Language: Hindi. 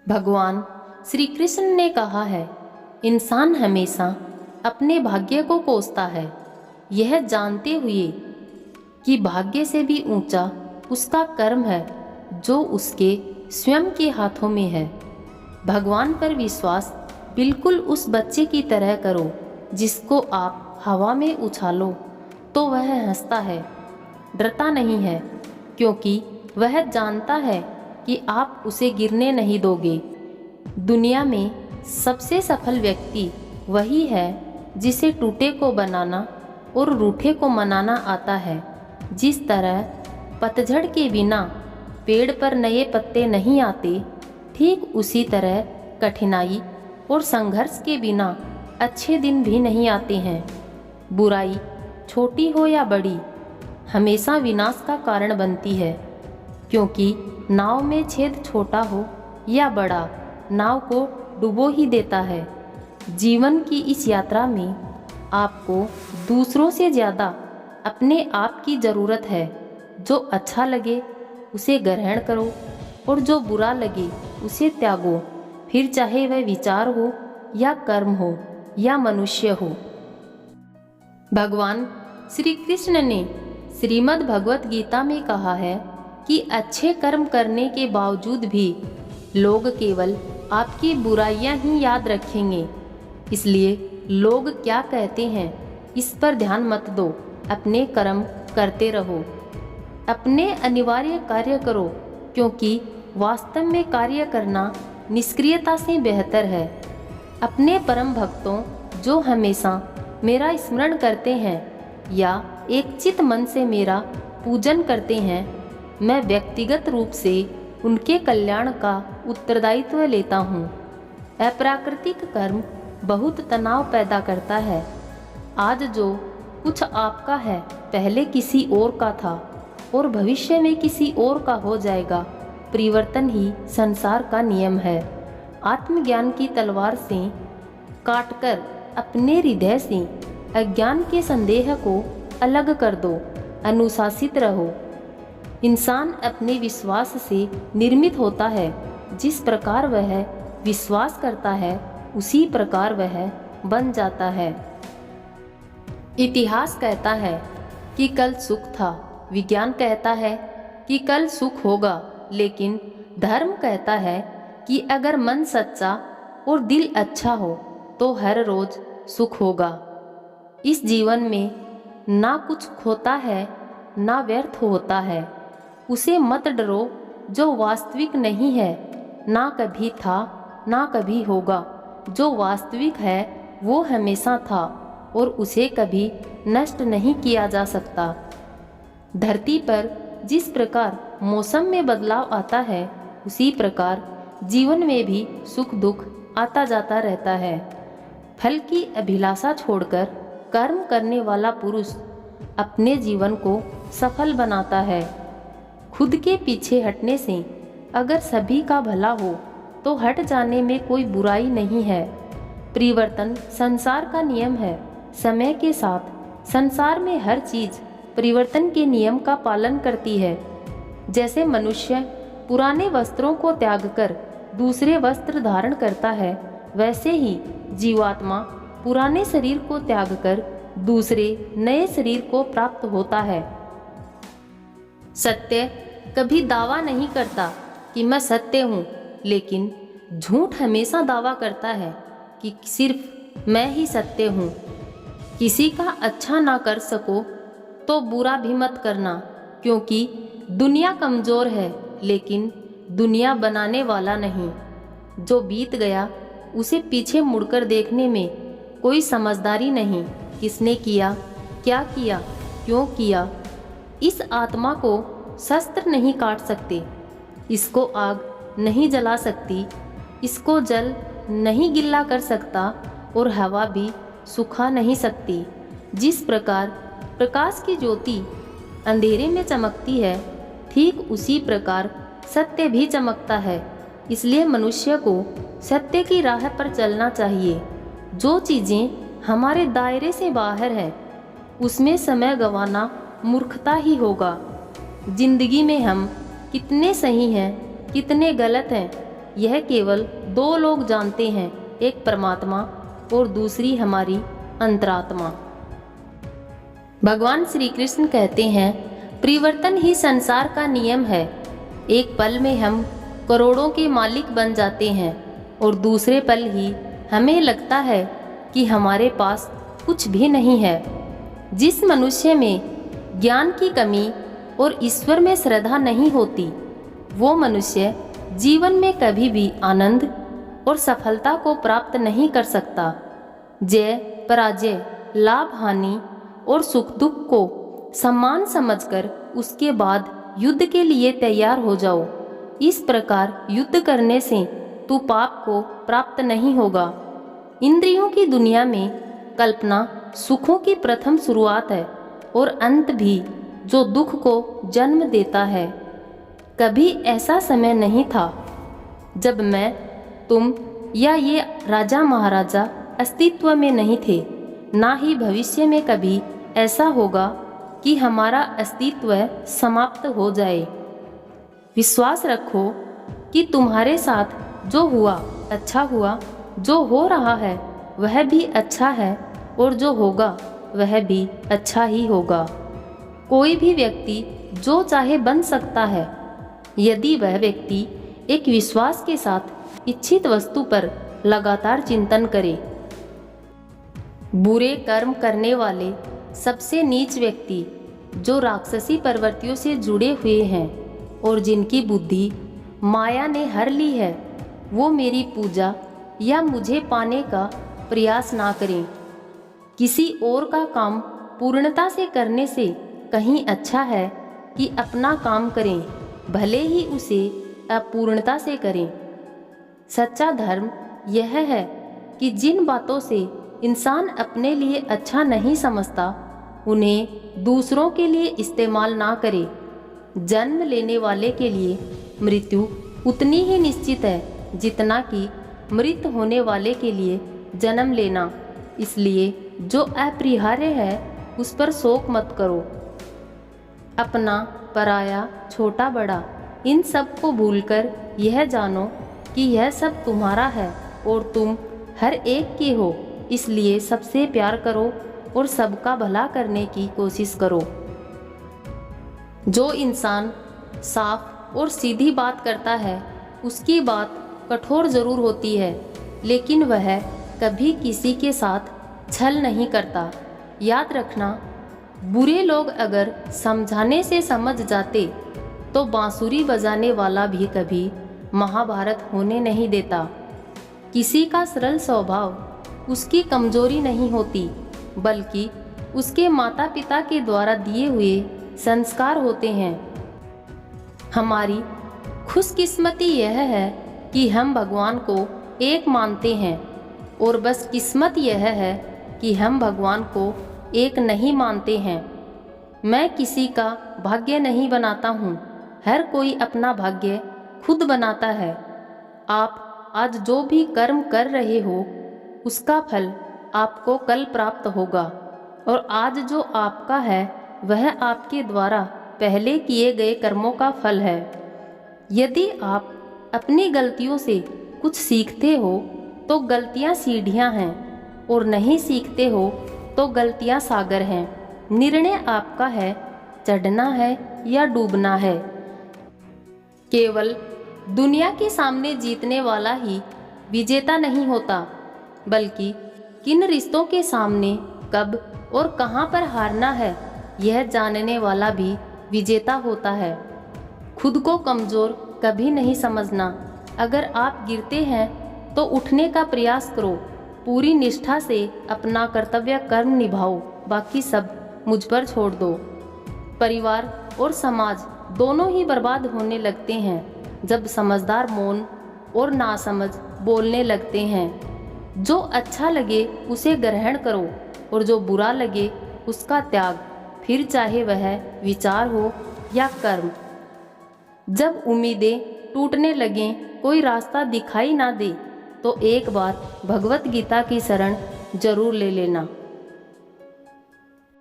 भगवान श्री कृष्ण ने कहा है, इंसान हमेशा अपने भाग्य को कोसता है, यह जानते हुए कि भाग्य से भी ऊंचा उसका कर्म है जो उसके स्वयं के हाथों में है। भगवान पर विश्वास बिल्कुल उस बच्चे की तरह करो जिसको आप हवा में उछालो तो वह हंसता है, डरता नहीं है, क्योंकि वह जानता है कि आप उसे गिरने नहीं दोगे। दुनिया में सबसे सफल व्यक्ति वही है जिसे टूटे को बनाना और रूठे को मनाना आता है। जिस तरह पतझड़ के बिना पेड़ पर नए पत्ते नहीं आते, ठीक उसी तरह कठिनाई और संघर्ष के बिना अच्छे दिन भी नहीं आते हैं। बुराई छोटी हो या बड़ी हमेशा विनाश का कारण बनती है, क्योंकि नाव में छेद छोटा हो या बड़ा, नाव को डुबो ही देता है। जीवन की इस यात्रा में आपको दूसरों से ज़्यादा अपने आप की ज़रूरत है। जो अच्छा लगे उसे ग्रहण करो और जो बुरा लगे उसे त्यागो, फिर चाहे वह विचार हो या कर्म हो या मनुष्य हो। भगवान श्री कृष्ण ने श्रीमद् भगवत गीता में कहा है कि अच्छे कर्म करने के बावजूद भी लोग केवल आपकी बुराइयां ही याद रखेंगे। इसलिए लोग क्या कहते हैं इस पर ध्यान मत दो, अपने कर्म करते रहो, अपने अनिवार्य कार्य करो, क्योंकि वास्तव में कार्य करना निष्क्रियता से बेहतर है। अपने परम भक्तों जो हमेशा मेरा स्मरण करते हैं या एक चित मन से मेरा पूजन करते हैं, मैं व्यक्तिगत रूप से उनके कल्याण का उत्तरदायित्व लेता हूँ। अप्राकृतिक कर्म बहुत तनाव पैदा करता है। आज जो कुछ आपका है पहले किसी और का था और भविष्य में किसी और का हो जाएगा। परिवर्तन ही संसार का नियम है। आत्मज्ञान की तलवार से काटकर अपने हृदय से अज्ञान के संदेह को अलग कर दो। अनुशासित रहो। इंसान अपने विश्वास से निर्मित होता है। जिस प्रकार वह विश्वास करता है उसी प्रकार वह बन जाता है। इतिहास कहता है कि कल सुख था, विज्ञान कहता है कि कल सुख होगा, लेकिन धर्म कहता है कि अगर मन सच्चा और दिल अच्छा हो तो हर रोज सुख होगा। इस जीवन में ना कुछ खोता है ना व्यर्थ होता है। उसे मत डरो जो वास्तविक नहीं है, ना कभी था ना कभी होगा। जो वास्तविक है वो हमेशा था और उसे कभी नष्ट नहीं किया जा सकता। धरती पर जिस प्रकार मौसम में बदलाव आता है, उसी प्रकार जीवन में भी सुख दुख आता जाता रहता है। फल की अभिलाषा छोड़कर कर्म करने वाला पुरुष अपने जीवन को सफल बनाता है। खुद के पीछे हटने से अगर सभी का भला हो तो हट जाने में कोई बुराई नहीं है। परिवर्तन संसार का नियम है। समय के साथ संसार में हर चीज परिवर्तन के नियम का पालन करती है। जैसे मनुष्य पुराने वस्त्रों को त्याग कर दूसरे वस्त्र धारण करता है, वैसे ही जीवात्मा पुराने शरीर को त्याग कर दूसरे नए शरीर को प्राप्त होता है। सत्य कभी दावा नहीं करता कि मैं सत्य हूँ, लेकिन झूठ हमेशा दावा करता है कि सिर्फ मैं ही सत्य हूँ। किसी का अच्छा ना कर सको तो बुरा भी मत करना, क्योंकि दुनिया कमज़ोर है लेकिन दुनिया बनाने वाला नहीं। जो बीत गया उसे पीछे मुड़कर देखने में कोई समझदारी नहीं। किसने किया, क्या किया, क्यों किया। इस आत्मा को शस्त्र नहीं काट सकते, इसको आग नहीं जला सकती, इसको जल नहीं गिल्ला कर सकता और हवा भी सुखा नहीं सकती। जिस प्रकार प्रकाश की ज्योति अंधेरे में चमकती है, ठीक उसी प्रकार सत्य भी चमकता है। इसलिए मनुष्य को सत्य की राह पर चलना चाहिए। जो चीज़ें हमारे दायरे से बाहर है उसमें समय गंवाना मूर्खता ही होगा। जिंदगी में हम कितने सही हैं, कितने गलत हैं, यह केवल दो लोग जानते हैं, एक परमात्मा और दूसरी हमारी अंतरात्मा। भगवान श्री कृष्ण कहते हैं, परिवर्तन ही संसार का नियम है। एक पल में हम करोड़ों के मालिक बन जाते हैं और दूसरे पल ही हमें लगता है कि हमारे पास कुछ भी नहीं है। जिस मनुष्य में ज्ञान की कमी और ईश्वर में श्रद्धा नहीं होती, वो मनुष्य जीवन में कभी भी आनंद और सफलता को प्राप्त नहीं कर सकता। जय पराजय, लाभ हानि और सुख दुख को सम्मान समझकर उसके बाद युद्ध के लिए तैयार हो जाओ। इस प्रकार युद्ध करने से तू पाप को प्राप्त नहीं होगा। इंद्रियों की दुनिया में कल्पना सुखों की प्रथम शुरुआत है और अंत भी, जो दुख को जन्म देता है। कभी ऐसा समय नहीं था जब मैं, तुम या ये राजा महाराजा अस्तित्व में नहीं थे। ना ही भविष्य में कभी ऐसा होगा कि हमारा अस्तित्व समाप्त हो जाए। विश्वास रखो कि तुम्हारे साथ जो हुआ अच्छा हुआ, जो हो रहा है वह भी अच्छा है और जो होगा वह भी अच्छा ही होगा। कोई भी व्यक्ति जो चाहे बन सकता है, यदि वह व्यक्ति एक विश्वास के साथ इच्छित वस्तु पर लगातार चिंतन करे। बुरे कर्म करने वाले सबसे नीच व्यक्ति, जो राक्षसी प्रवृत्तियों से जुड़े हुए हैं और जिनकी बुद्धि माया ने हर ली है, वो मेरी पूजा या मुझे पाने का प्रयास ना करें। किसी और का काम पूर्णता से करने से कहीं अच्छा है कि अपना काम करें, भले ही उसे अपूर्णता से करें। सच्चा धर्म यह है कि जिन बातों से इंसान अपने लिए अच्छा नहीं समझता, उन्हें दूसरों के लिए इस्तेमाल ना करे। जन्म लेने वाले के लिए मृत्यु उतनी ही निश्चित है जितना कि मृत होने वाले के लिए जन्म लेना। इसलिए जो अपरिहार्य है उस पर शोक मत करो। अपना पराया, छोटा बड़ा, इन सब को भूलकर यह जानो कि यह सब तुम्हारा है और तुम हर एक के हो। इसलिए सबसे प्यार करो और सबका भला करने की कोशिश करो। जो इंसान साफ और सीधी बात करता है, उसकी बात कठोर जरूर होती है, लेकिन वह कभी किसी के साथ छल नहीं करता। याद रखना, बुरे लोग अगर समझाने से समझ जाते तो बांसुरी बजाने वाला भी कभी महाभारत होने नहीं देता। किसी का सरल स्वभाव उसकी कमजोरी नहीं होती, बल्कि उसके माता पिता के द्वारा दिए हुए संस्कार होते हैं। हमारी खुशकिस्मती यह है कि हम भगवान को एक मानते हैं, और बस किस्मत यह है कि हम भगवान को एक नहीं मानते हैं। मैं किसी का भाग्य नहीं बनाता हूँ, हर कोई अपना भाग्य खुद बनाता है। आप आज जो भी कर्म कर रहे हो, उसका फल आपको कल प्राप्त होगा, और आज जो आपका है वह आपके द्वारा पहले किए गए कर्मों का फल है। यदि आप अपनी गलतियों से कुछ सीखते हो तो गलतियां सीढ़ियां हैं, और नहीं सीखते हो तो गलतियां सागर हैं। निर्णय आपका है, चढ़ना है या डूबना है। केवल दुनिया के सामने जीतने वाला ही विजेता नहीं होता, बल्कि किन रिश्तों के सामने कब और कहां पर हारना है, यह जानने वाला भी विजेता होता है। खुद को कमज़ोर कभी नहीं समझना। अगर आप गिरते हैं तो उठने का प्रयास करो। पूरी निष्ठा से अपना कर्तव्य कर्म निभाओ, बाकी सब मुझ पर छोड़ दो। परिवार और समाज दोनों ही बर्बाद होने लगते हैं जब समझदार मौन और नासमझ बोलने लगते हैं। जो अच्छा लगे उसे ग्रहण करो, और जो बुरा लगे उसका त्याग, फिर चाहे वह विचार हो या कर्म। जब उम्मीदें टूटने लगें, कोई रास्ता दिखाई ना दे, तो एक बार भगवत गीता की शरण जरूर ले लेना।